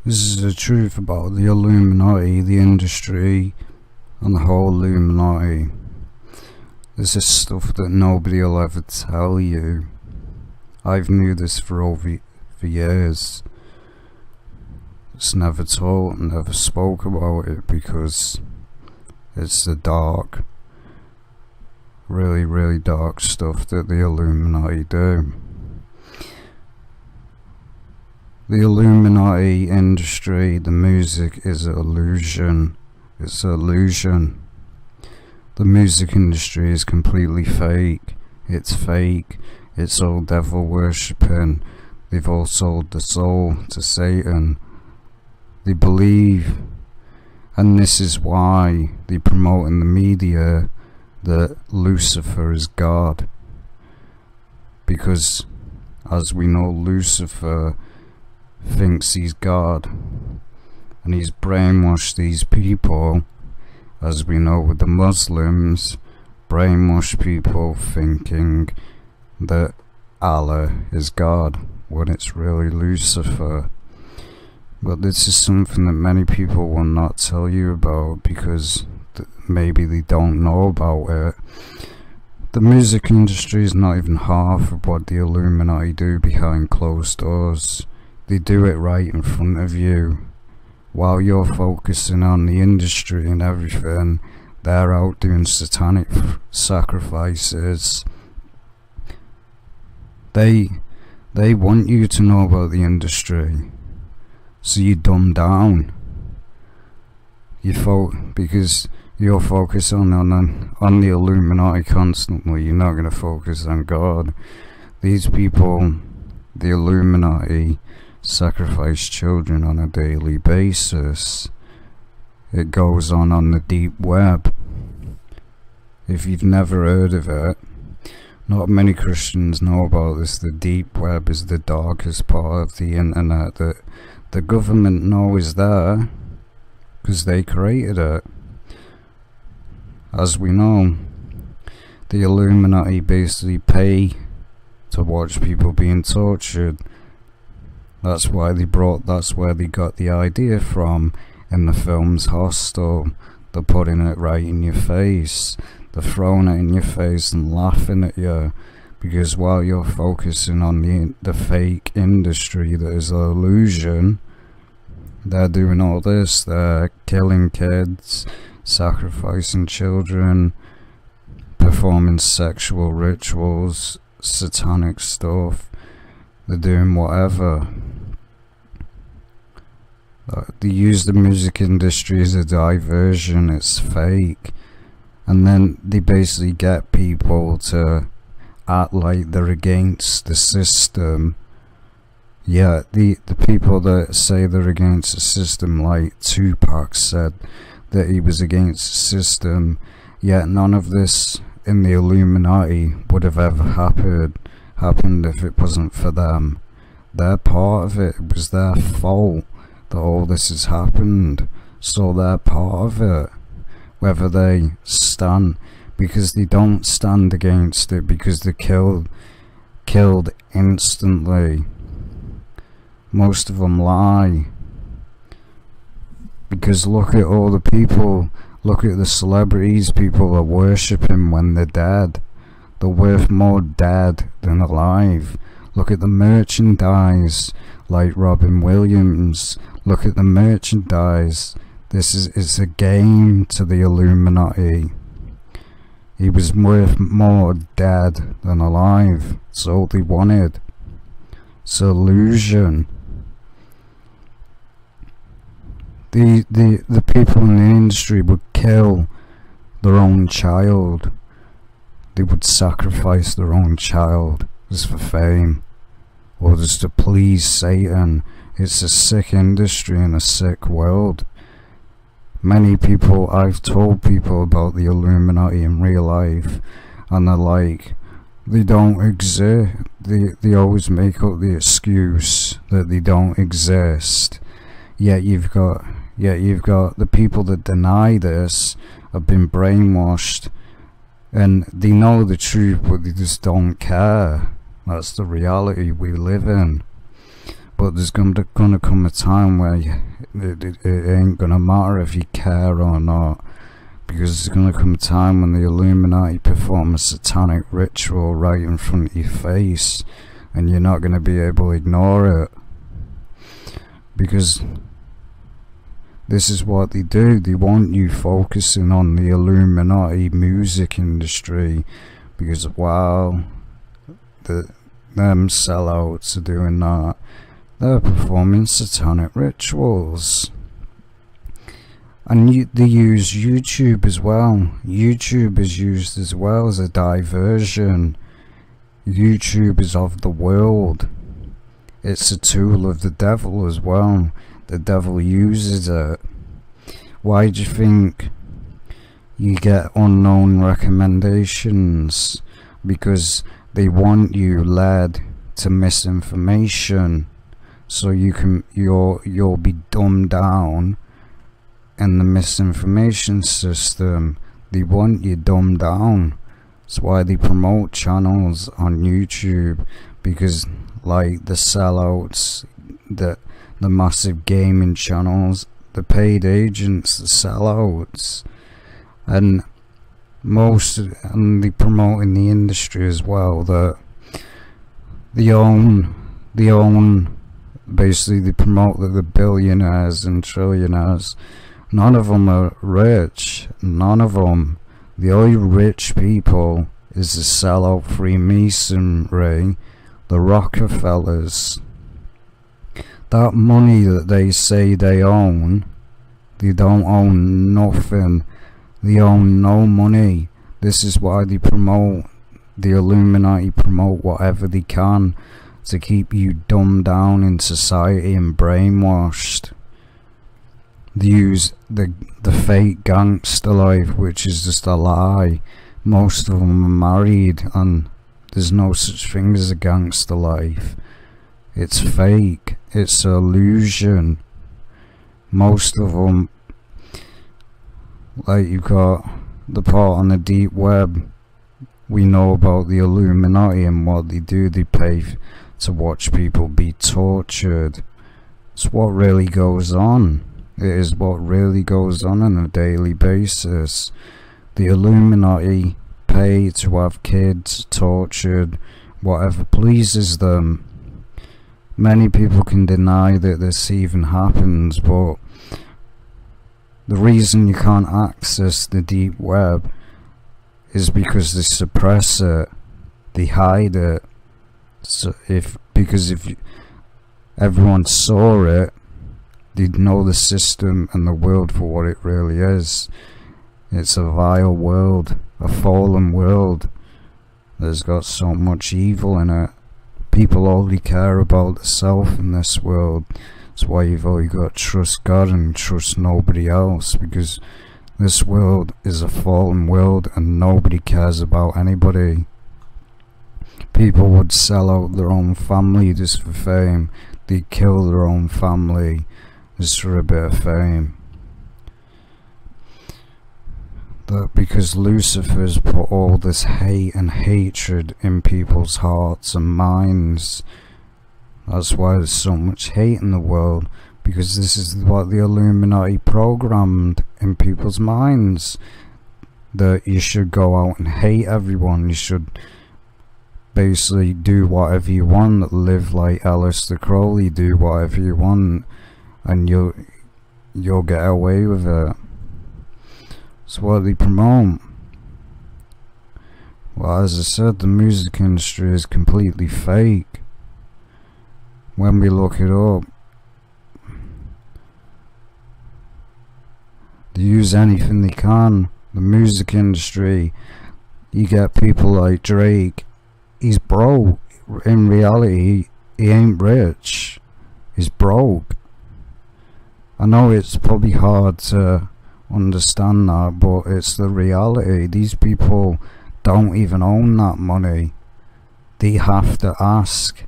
This is the truth about the Illuminati, the industry, and the whole Illuminati. This is stuff that nobody will ever tell you. I've knew this for years. It's never told, never spoke about it because it's the dark, really, really dark stuff that the Illuminati do. The Illuminati industry, the music is an illusion. It's an illusion. The music industry is completely fake. It's fake. It's all devil worshipping. They've all sold the soul to Satan. They believe, and this is why they promote in the media that Lucifer is God. Because, as we know, Lucifer thinks he's God, and he's brainwashed these people, as we know with the Muslims, brainwash people thinking that Allah is God when it's really Lucifer. But this is something that many people will not tell you about because maybe they don't know about it. The music industry is not even half of what the Illuminati do behind closed doors. They do it right in front of you. While you're focusing on the industry and everything, they're out doing satanic sacrifices. They want you to know about the industry, so you dumb down. Because you're focused on the Illuminati constantly. You're not going to focus on God. These people, the Illuminati, sacrifice children on a daily basis. It goes on the deep web. If you've never heard of it, not many Christians know about this. The deep web is the darkest part of the internet that the government know is there because they created it. As we know, the Illuminati basically pay to watch people being tortured. That's where they got the idea from in the films Hostel. They're putting it right in your face. They're throwing it in your face and laughing at you. Because while you're focusing on the fake industry that is an illusion, they're doing all this. They're killing kids, sacrificing children, performing sexual rituals, satanic stuff. They're doing whatever. They use the music industry as a diversion. It's fake. And then they basically get people to act like they're against the system. Yeah, the people that say they're against the system, like Tupac said that he was against the system, yet none of this in the Illuminati would have ever happened if it wasn't for them. They're part of it. It was their fault that all this has happened, so they're part of it. Whether they stand, because they don't stand against it, because they're killed instantly. Most of them lie. Because look at all the people, look at the celebrities people are worshipping when they're dead. They're worth more dead than alive. Look at the merchandise, like Robin Williams. Look at the merchandise. It's a game to the Illuminati. He was worth more dead than alive. That's all they wanted. It's an illusion. The people in the industry would kill their own child. They would sacrifice their own child just for fame, or just to please Satan. It's a sick industry in a sick world. Many people, I've told people about the Illuminati in real life, and they're like, they don't exist. They always make up the excuse that they don't exist. Yet you've got the people that deny this have been brainwashed, and they know the truth, but they just don't care. That's the reality we live in. But there's gonna come a time where it ain't gonna matter if you care or not, because there's gonna come a time when the Illuminati perform a satanic ritual right in front of your face, and you're not gonna be able to ignore it, because this is what they do. They want you focusing on the Illuminati music industry, because wow, them sellouts are doing that. They're performing satanic rituals. And they use YouTube as well. YouTube is used as well as a diversion. YouTube is of the world. It's a tool of the devil as well. The devil uses it. Why do you think you get unknown recommendations? Because they want you led to misinformation, so you'll be dumbed down in the misinformation system. They want you dumbed down. That's why they promote channels on YouTube, because like the sellouts, the massive gaming channels, the paid agents, the sellouts, and they promote in the industry as well that they own basically they promote that the billionaires and trillionaires, none of them are rich. None of them. The only rich people is the sellout Freemasonry, the Rockefellers. That money that they say they own, they don't own nothing. They own no money. This is why they promote, the Illuminati promote whatever they can to keep you dumbed down in society and brainwashed. They use the fake gangster life, which is just a lie. Most of them are married, and there's no such thing as a gangster life. It's fake. It's an illusion. Most of them, like you've got the part on the deep web, we know about the Illuminati and what they do. They pay to watch people be tortured. It's what really goes on. It is what really goes on a daily basis. The Illuminati pay to have kids tortured, whatever pleases them. Many people can deny that this even happens, but the reason you can't access the deep web is because they suppress it, they hide it. So if everyone saw it, they'd know the system and the world for what it really is. It's a vile world, a fallen world that's got so much evil in it. People only care about the self in this world. That's why you've only got to trust God and trust nobody else, because this world is a fallen world and nobody cares about anybody. People would sell out their own family just for fame. They'd kill their own family just for a bit of fame. That because Lucifer's put all this hate and hatred in people's hearts and minds. That's why there's so much hate in the world, because this is what the Illuminati programmed in people's minds, that you should go out and hate everyone. You should basically do whatever you want, live like Aleister Crowley, do whatever you want, and you'll get away with it. It's what they promote. Well, as I said, the music industry is completely fake. When we look it up, they use anything they can. The music industry, you get people like Drake, he's broke. In reality, he ain't rich. He's broke. I know it's probably hard to understand that, but it's the reality. These people don't even own that money. They have to ask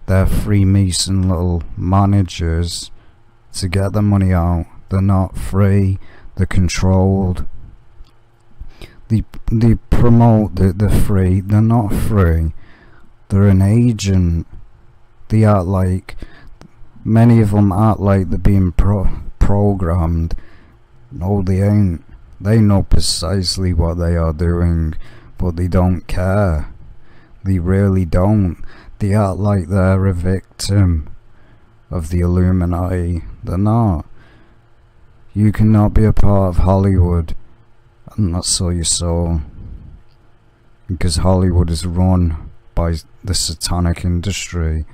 their Freemason little managers to get the money out. They're not free, they're controlled. They promote that they're free. They're not free. They're an agent. They act like Many of them act like they're being programmed. No, they ain't. They know precisely what they are doing, but they don't care. They really don't. They act like they're a victim of the Illuminati. They're not. You cannot be a part of Hollywood and not sell your soul, because Hollywood is run by the Satanic Industry.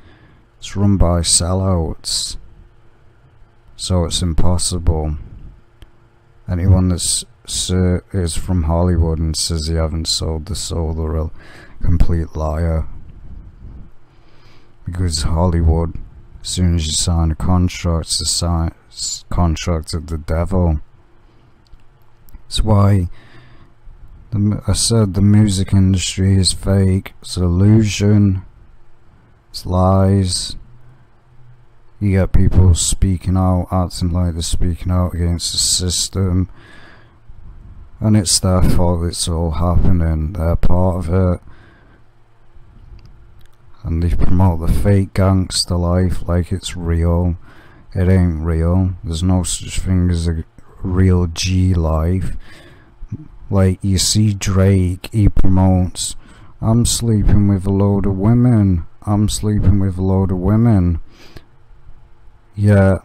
It's run by sellouts, so it's impossible. Anyone that is from Hollywood and says they haven't sold the soul, they're a complete liar. Because Hollywood, as soon as you sign a contract, it's a contract of the devil. That's why I said the music industry is fake. It's an illusion. It's lies. You get people speaking out, acting like they're speaking out against the system, and it's their fault it's all happening. They're part of it. And they promote the fake gangster life like it's real. It ain't real. There's no such thing as a real G life. Like, you see Drake, he promotes, I'm sleeping with a load of women. I'm sleeping with a load of women. Yeah.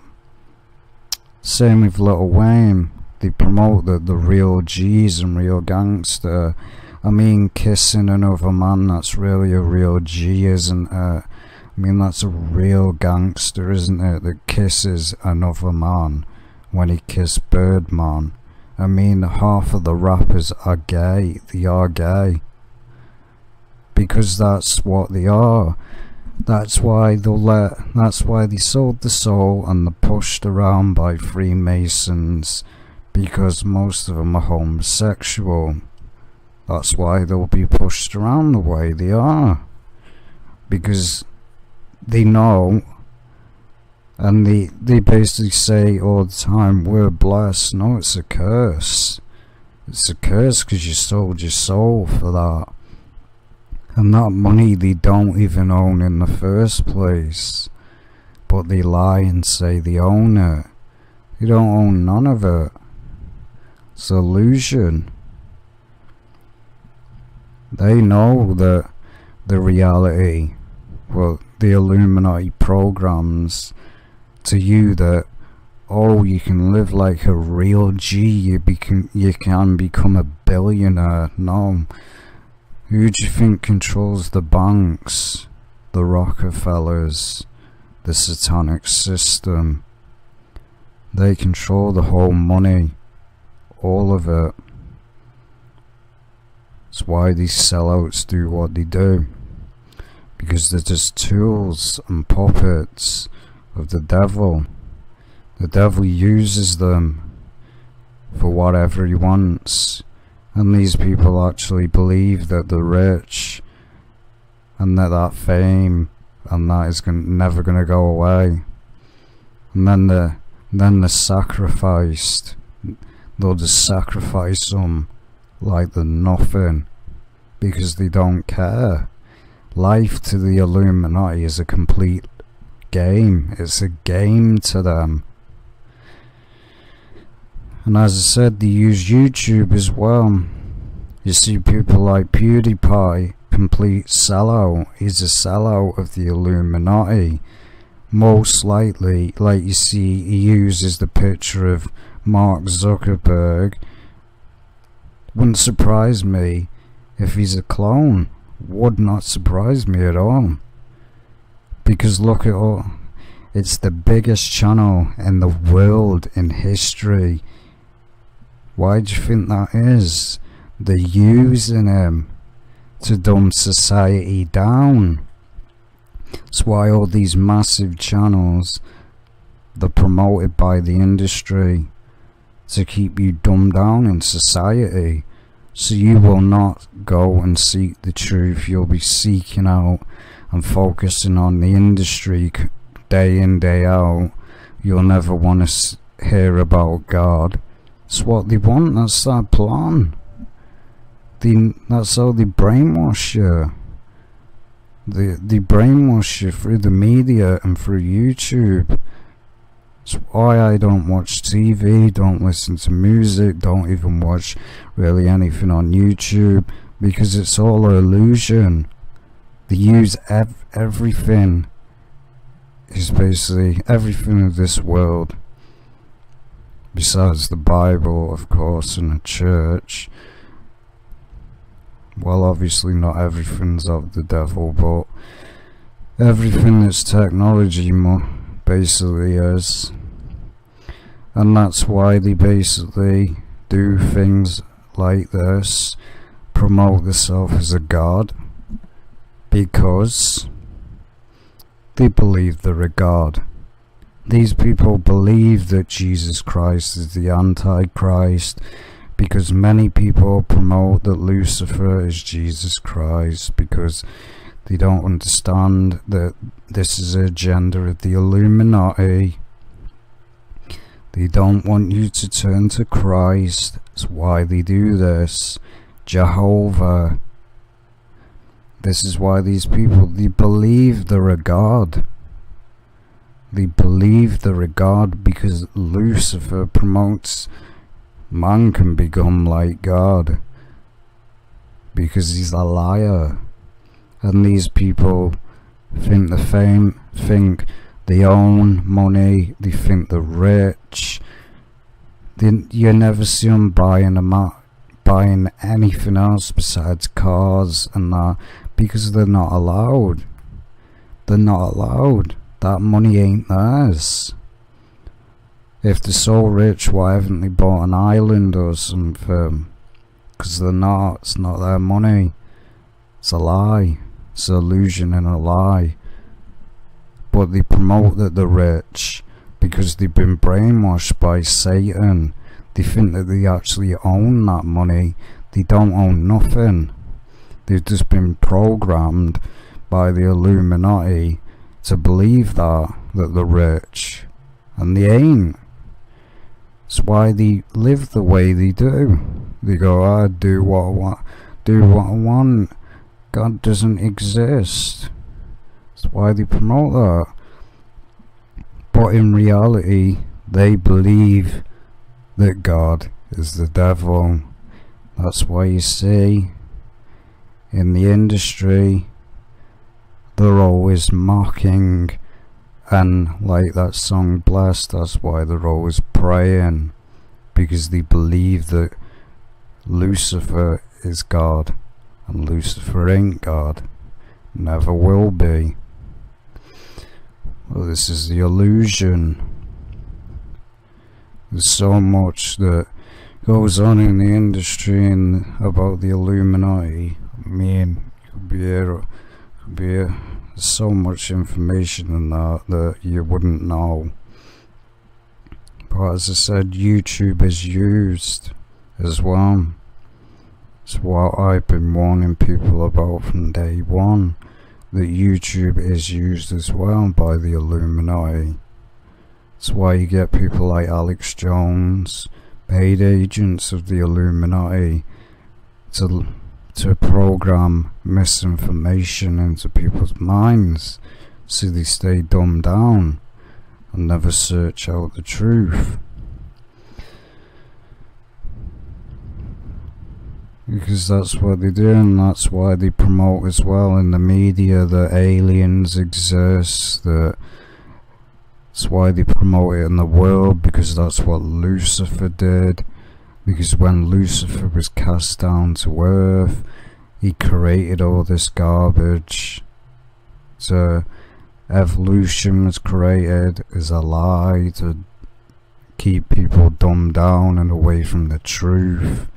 Same with Lil Wayne. They promote the real G's and real gangster. I mean, kissing another man, that's really a real G, isn't it? I mean, that's a real gangster, isn't it? That kisses another man when he kissed Birdman. I mean, half of the rappers are gay. They are gay. Because that's what they are. That's why they sold the soul and they're pushed around by Freemasons. Because most of them are homosexual. That's why they'll be pushed around the way they are. Because they know, and they basically say all the time, we're blessed. No, it's a curse. It's a curse because you sold your soul for that. And that money they don't even own in the first place. But they lie and say they own it. You don't own none of it. It's an illusion. They know that the reality, well, the Illuminati programs to you that, oh, you can live like a real G, you can become a billionaire. No. Who do you think controls the banks? The Rockefellers, the Satanic system. They control the whole money, all of it. That's why these sellouts do what they do. Because they're just tools and puppets of the devil. The devil uses them for whatever he wants. And these people actually believe that they're rich. And that fame and that is never going to go away. And then they're sacrificed. They'll just sacrifice them like they're nothing, because they don't care. Life to the Illuminati is a complete game. It's a game to them. And as I said, they use YouTube as well. You see people like PewDiePie, complete sellout. He's a sellout of the Illuminati. Most likely, like you see, he uses the picture of Mark Zuckerberg. Wouldn't surprise me if he's a clone. Would not surprise me at all. Because look at all, it's the biggest channel in the world in history. Why do you think that is? They're using him to dumb society down. That's why all these massive channels, they're promoted by the industry to keep you dumbed down in society. So you will not go and seek the truth. You'll be seeking out and focusing on the industry day in, day out. You'll never want to hear about God. It's what they want. That's their plan. That's how they brainwash you. They brainwash you through the media and through YouTube. It's why I don't watch TV, don't listen to music, don't even watch really anything on YouTube, because it's all an illusion. They use everything. Is basically everything of this world, besides the Bible, of course, and the church. Well, obviously not everything's of the devil, but everything that's technology basically is. And that's why they basically do things like this, promote themselves as a god, because they believe they're a god. These people believe that Jesus Christ is the Antichrist, because many people promote that Lucifer is Jesus Christ, because they don't understand that this is an agenda of the Illuminati. They don't want you to turn to Christ. That's why they do this. Jehovah. This is why these people, they believe they're a god. They believe they're a god because Lucifer promotes man can become like God, because he's a liar. And these people think the fame, think they own money, they think they're rich. You never see them buying anything else besides cars and that, because they're not allowed. They're not allowed. That money ain't theirs. If they're so rich, why haven't they bought an island or something? Because they're not. It's not their money. It's a lie. It's an illusion and a lie. But they promote that they're rich because they've been brainwashed by Satan. They think that they actually own that money. They don't own nothing. They've just been programmed by the Illuminati to believe that they're rich, and they ain't. It's why they live the way they do. They go, I do what I want, do what I want. God doesn't exist. That's why they promote that. But in reality, they believe that God is the devil. That's why you see in the industry, they're always mocking, and like that song Blessed, that's why they're always praying, because they believe that Lucifer is God, and Lucifer ain't God, never will be. Well, this is the illusion. There's so much that goes on in the industry and about the Illuminati. I mean, there's so much information in that you wouldn't know. But as I said, YouTube is used as well. It's what I've been warning people about from day one, that YouTube is used as well by the Illuminati. That's why you get people like Alex Jones, paid agents of the Illuminati, to program misinformation into people's minds, so they stay dumbed down and never search out the truth. Because that's what they do, and that's why they promote as well in the media that aliens exist. That's why they promote it in the world, because that's what Lucifer did. Because when Lucifer was cast down to earth, he created all this garbage. So evolution was created as a lie to keep people dumbed down and away from the truth.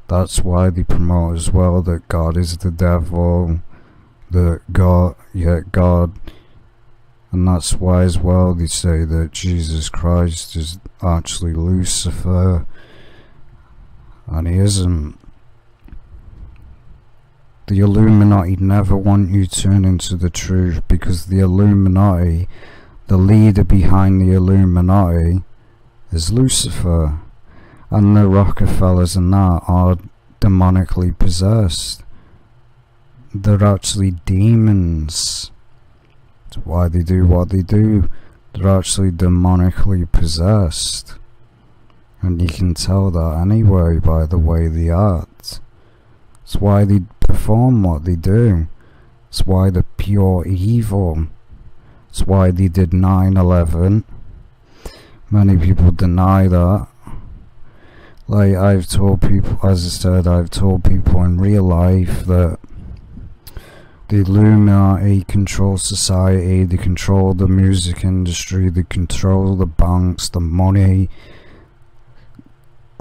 That's why they promote as well that God is the devil, that God, and that's why as well they say that Jesus Christ is actually Lucifer, and he isn't. The Illuminati never want you to turn into the truth, because the Illuminati, the leader behind the Illuminati, is Lucifer. And the Rockefellers and that are demonically possessed. they're actually demons. That's why they do what they do. They're actually demonically possessed. And you can tell that anyway by the way they act. It's why they perform what they do. It's why they're pure evil. It's why they did 9/11. Many people deny that. Like I've told people, as I said, I've told people in real life that the Illuminati control society, they control the music industry, they control the banks, the money,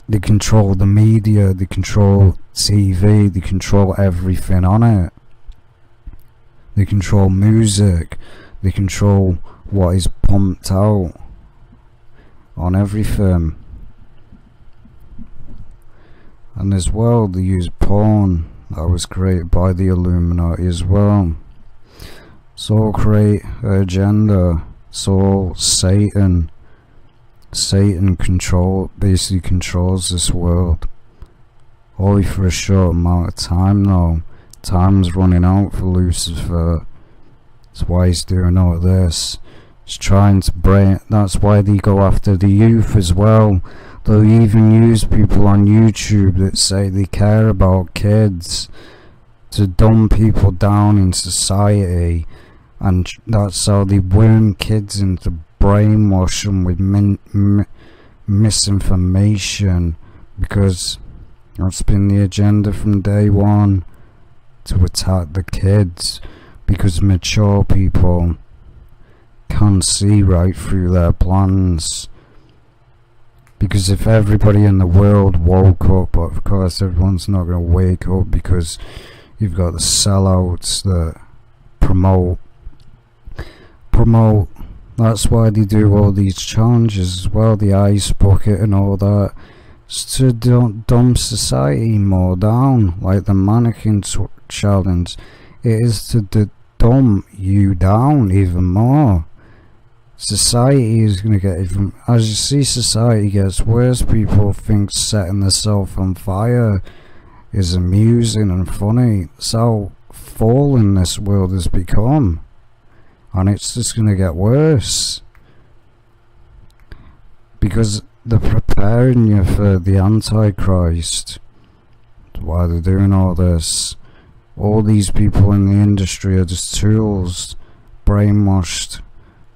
they control the media, they control TV, they control everything on it. They control music, they control what is pumped out on everything. And as well, they use porn that was created by the Illuminati as well. It's all create an agenda. It's all Satan. Satan basically controls this world. Only for a short amount of time though. Time's running out for Lucifer. That's why he's doing all this. He's trying to that's why they go after the youth as well. They'll even use people on YouTube that say they care about kids to dumb people down in society, and that's how they worm kids into brainwash them with misinformation, because that's been the agenda from day one, to attack the kids, because mature people can't see right through their plans. Because if everybody in the world woke up, but of course everyone's not going to wake up, because you've got the sellouts that promote. That's why they do all these challenges as well, the ice bucket and all that. It's to dumb society more down, like the mannequin challenge. It is to dumb you down even more. Society is going to get even, as you see society gets worse, people think setting themselves on fire is amusing and funny. That's how fallen this world has become, and it's just going to get worse, because they're preparing you for the Antichrist. That's why they're doing all this. All these people in the industry are just tools, brainwashed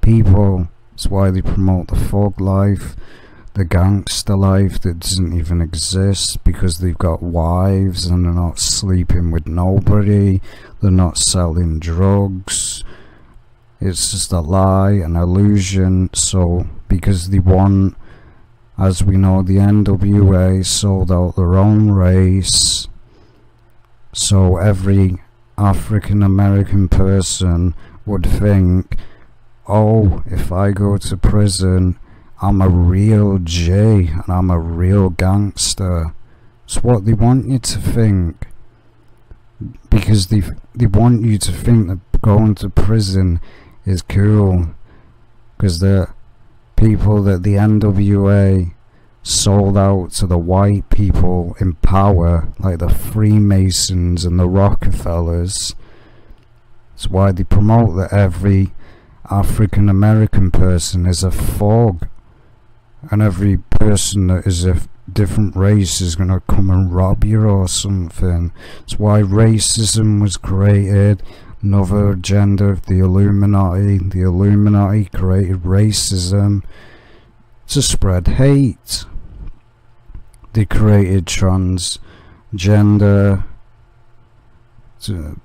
people. That's why they promote the thug life, the gangster life that doesn't even exist, because they've got wives and they're not sleeping with nobody, they're not selling drugs. It's just a lie, an illusion. So because they want, as we know, the NWA sold out their own race, so every African American person would think, oh, if I go to prison, I'm a real J and I'm a real gangster. It's what they want you to think, because they want you to think that going to prison is cool, because the people that the NWA sold out to the white people in power, like the Freemasons and the Rockefellers. That's why they promote that every African American person is a thug, and every person that is a different race is going to come and rob you or something. That's why racism was created. Another agenda of the Illuminati. The Illuminati created racism to spread hate. They created transgender.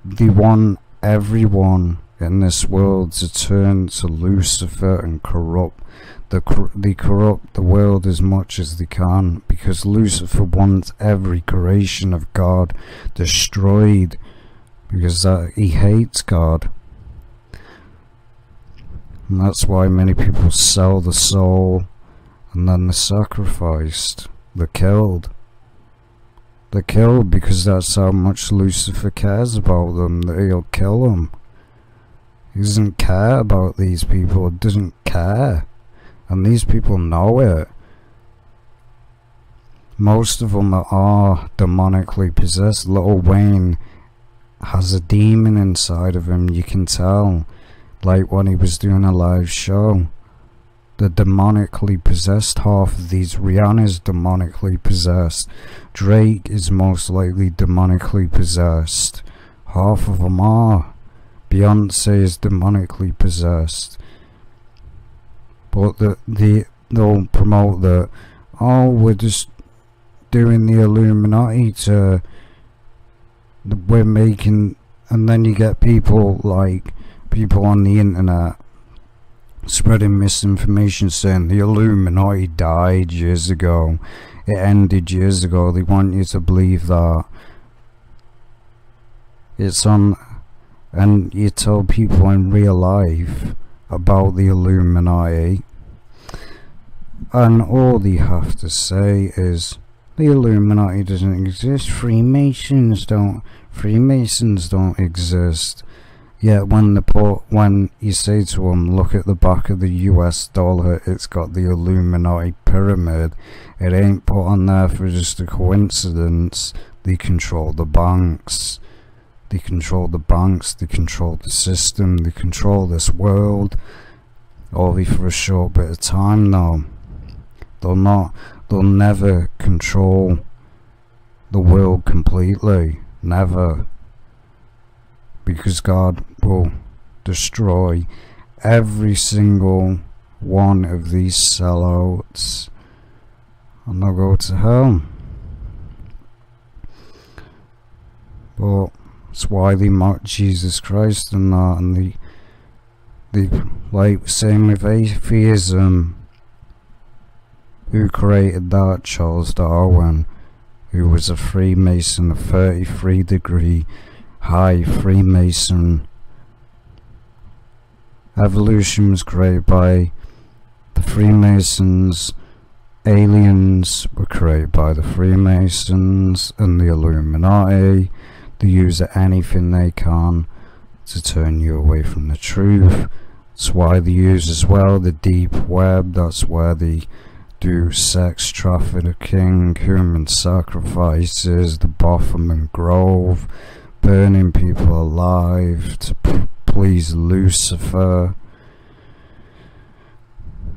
They want everyone in this world to turn to Lucifer and corrupt. They corrupt the world as much as they can, because Lucifer wants every creation of God destroyed, because he hates God. And that's why many people sell the soul and then they're sacrificed. They're killed. They're killed because that's how much Lucifer cares about them, that he'll kill them. He doesn't care about these people. He doesn't care. And these people know it. Most of them are demonically possessed. Lil Wayne has a demon inside of him. You can tell, like when he was doing a live show. They're demonically possessed. Half of these, Rihanna's demonically possessed, Drake is most likely demonically possessed, half of them are. Beyonce is demonically possessed. But they'll promote that, oh, we're just doing the Illuminati to, we're making, and then you get people on the internet spreading misinformation saying the Illuminati died years ago, it ended years ago. They want you to believe that. It's on, and you tell people in real life about the Illuminati, and all they have to say is the Illuminati doesn't exist, Freemasons don't exist. Yet when you say to them, look at the back of the US dollar, it's got the Illuminati pyramid. It ain't put on there for just a coincidence. They control the banks. They control the system, they control this world. Only for a short bit of time though. They'll never control the world completely. Never. Because God will destroy every single one of these sellouts, and they'll go to hell. But it's why they mock Jesus Christ and that, and they like same with atheism. Who created that? Charles Darwin, who was a Freemason, a 33-degree high Freemason. Evolution was created by the Freemasons. Aliens were created by the Freemasons and the Illuminati. They use anything they can to turn you away from the truth. That's why they use as well the deep web. That's where they do sex trafficking, human sacrifices, the Baphomet Grove, burning people alive to please Lucifer.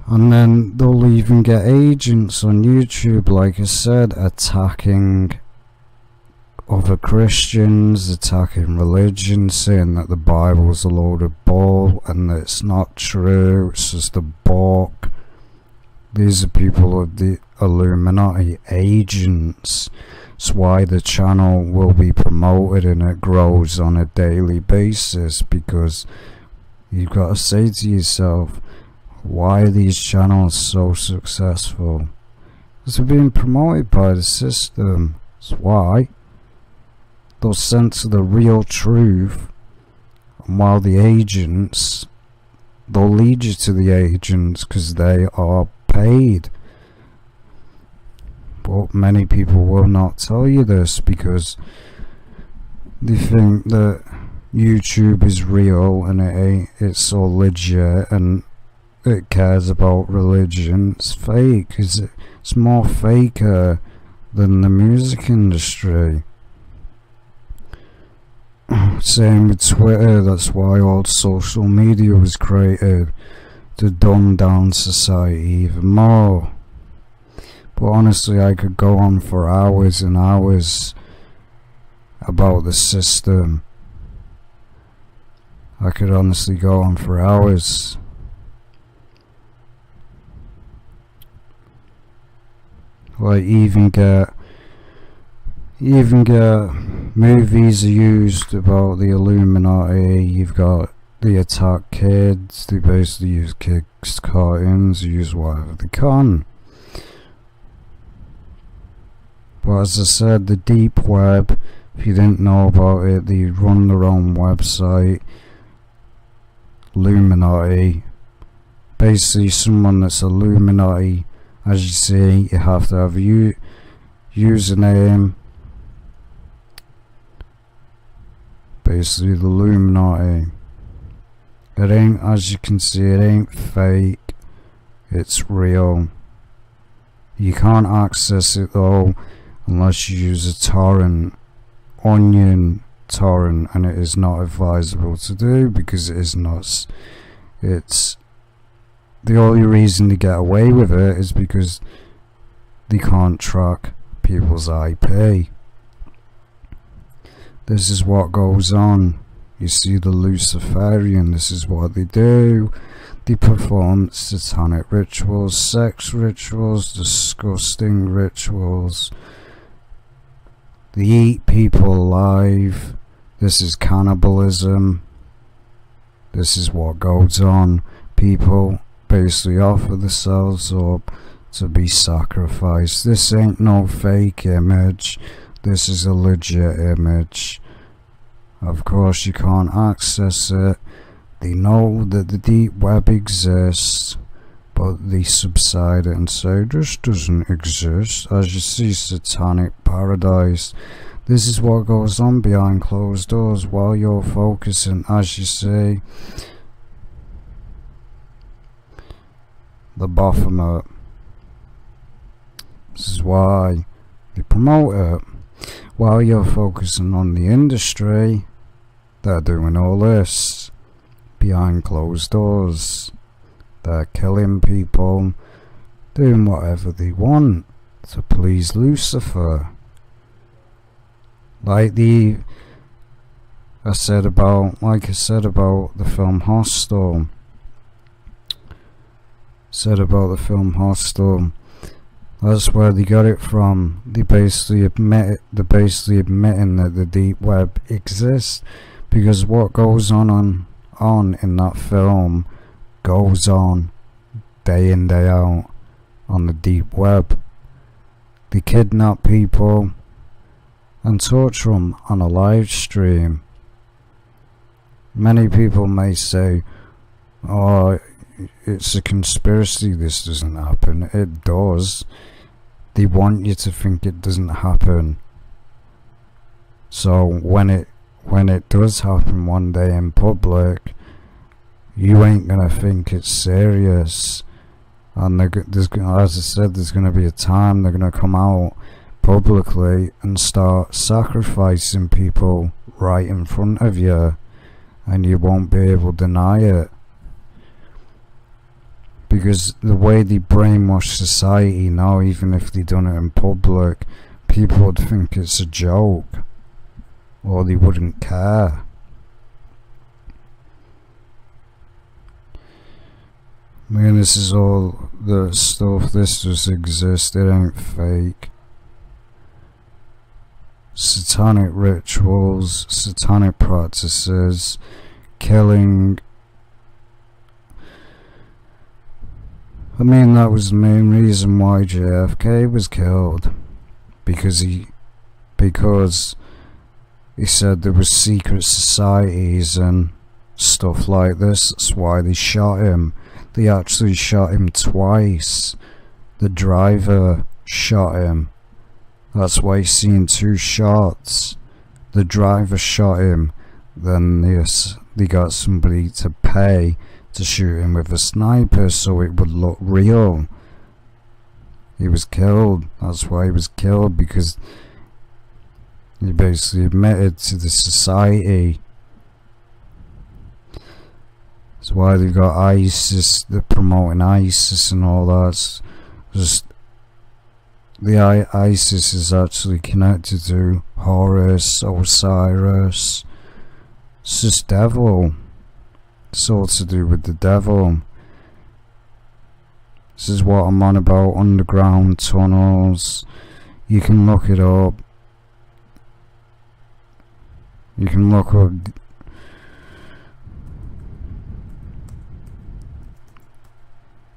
And then they'll even get agents on YouTube, like I said, attacking other Christians, attacking religion, saying that the Bible's a load of bull and that it's not true, it's just a book. These are people of the Illuminati agents. That's why the channel will be promoted and it grows on a daily basis, because you've got to say to yourself, why are these channels so successful? Because they're being promoted by the system. That's why. They'll censor the real truth, and while the agents, they'll lead you to the agents because they are paid. But many people will not tell you this because they think that YouTube is real and it's all legit and it cares about religion. It's fake. It's more faker than the music industry. Same with Twitter. That's why all social media was created, to dumb down society even more. But honestly, I could go on for hours and hours about the system. I could honestly go on for hours. Like even get movies are used about the Illuminati. You've got they attack kids. They basically use kids' cartoons. They use whatever they can. But as I said, the deep web, if you didn't know about it, they run their own website. Illuminati. Basically someone that's Illuminati, as you see, you have to have a username. Basically the Illuminati. It ain't, as you can see, it ain't fake. It's real. You can't access it though unless you use a torrent, Onion, torrent, and it is not advisable to do because it is not. It's the only reason they get away with it is because they can't track people's IP. This is what goes on. You see the Luciferian, this is what they do. They perform satanic rituals, sex rituals, disgusting rituals. They eat people alive. This is cannibalism. This is what goes on. People basically offer themselves up to be sacrificed. This ain't no fake image. This is a legit image. Of course you can't access it. They know that the deep web exists, but they subside it and say this doesn't exist. As you see, Satanic Paradise. This is what goes on behind closed doors while you're focusing, as you see, the Baphomet. This is why they promote it. While you're focusing on the industry, they're doing all this behind closed doors. They're killing people, doing whatever they want to please Lucifer. Like I said about the film Hostel. That's where they got it from. They're basically admitting that the deep web exists, because what goes on in that film goes on day in, day out on the deep web. They kidnap people and torture them on a live stream. Many people may say, oh, it's a conspiracy, this doesn't happen. It does. They want you to think it doesn't happen. So when it does happen one day in public, you ain't gonna think it's serious. And as I said, there's gonna be a time they're gonna come out publicly and start sacrificing people right in front of you, and you won't be able to deny it. Because the way they brainwash society now, even if they done it in public, people would think it's a joke, or they wouldn't care. I mean, this is all the stuff, this just exists, it ain't fake. Satanic rituals, satanic practices, killing. I mean, that was the main reason why JFK was killed, because he said there was secret societies and stuff like this. That's why they shot him. They actually shot him twice. The driver shot him. That's why he's seen 2 shots. The driver shot him, then they got somebody to pay to shoot him with a sniper so it would look real. He was killed. That's why he was killed, because he basically admitted to the society. That's why they've got ISIS, they're promoting ISIS and all that. It's just the ISIS is actually connected to Horus, Osiris. It's just devil. It's all to do with the devil. This is what I'm on about, underground tunnels. You can look it up. You can look up.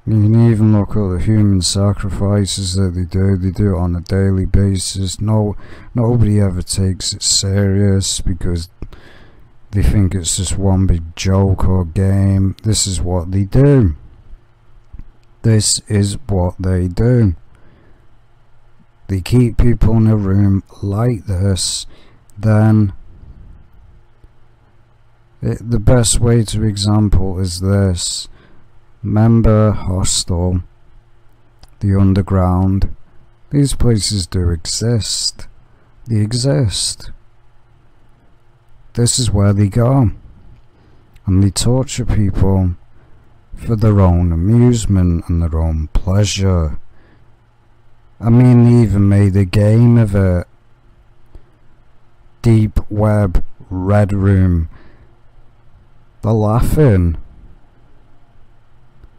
You can even look at the human sacrifices that they do. They do it on a daily basis. Nobody ever takes it serious because they think it's just one big joke or game. This is what they do. This is what they do. They keep people in a room like this. Then the best way to example is this. Remember Hostel, the underground. These places do exist. They exist. this is where they go, and they torture people for their own amusement and their own pleasure. I mean, they even made a game of it. Deep Web Red Room. They're laughing.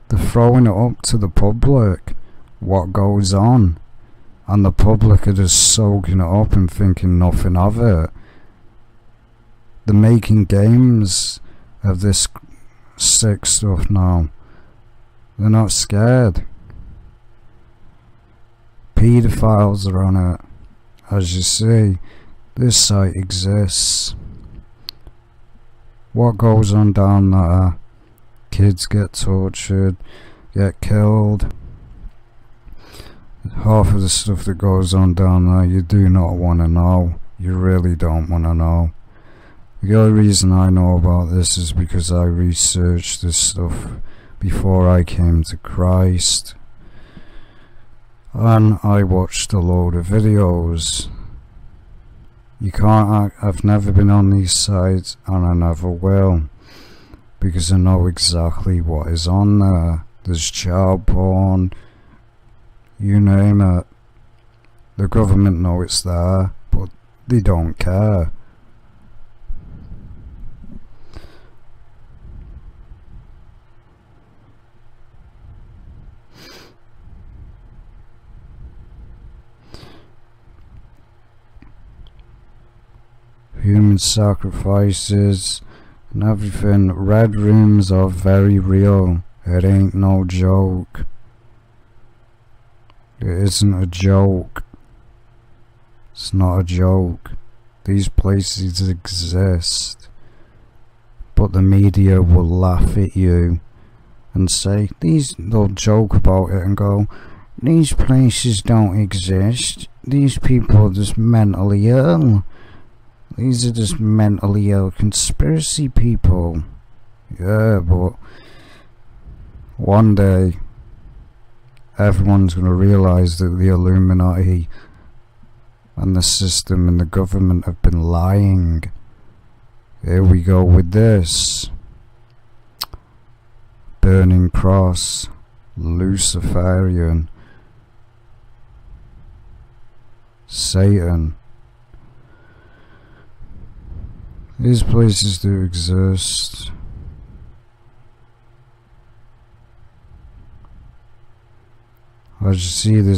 They're throwing it up to the public, what goes on, and the public are just soaking it up and thinking nothing of it. They're making games of this sick stuff now. They're not scared. Pedophiles are on it. As you see, this site exists. What goes on down there? Kids get tortured, get killed. Half of the stuff that goes on down there you do not want to know. You really don't want to know. The only reason I know about this is because I researched this stuff before I came to Christ. And I watched a load of videos. You can't, I've never been on these sites, and I never will, because I know exactly what is on there. There's child porn, you name it. The government know it's there, but they don't care. Human sacrifices and everything. Red rooms are very real. It ain't no joke. It isn't a joke. It's not a joke. These places exist. But the media will laugh at you and say, they'll joke about it and go, these places don't exist. These people are just mentally ill. These are just mentally ill conspiracy people. Yeah, but one day everyone's going to realise that the Illuminati and the system and the government have been lying. Here we go with this. Burning Cross, Luciferian, Satan. These places do exist. As you see, this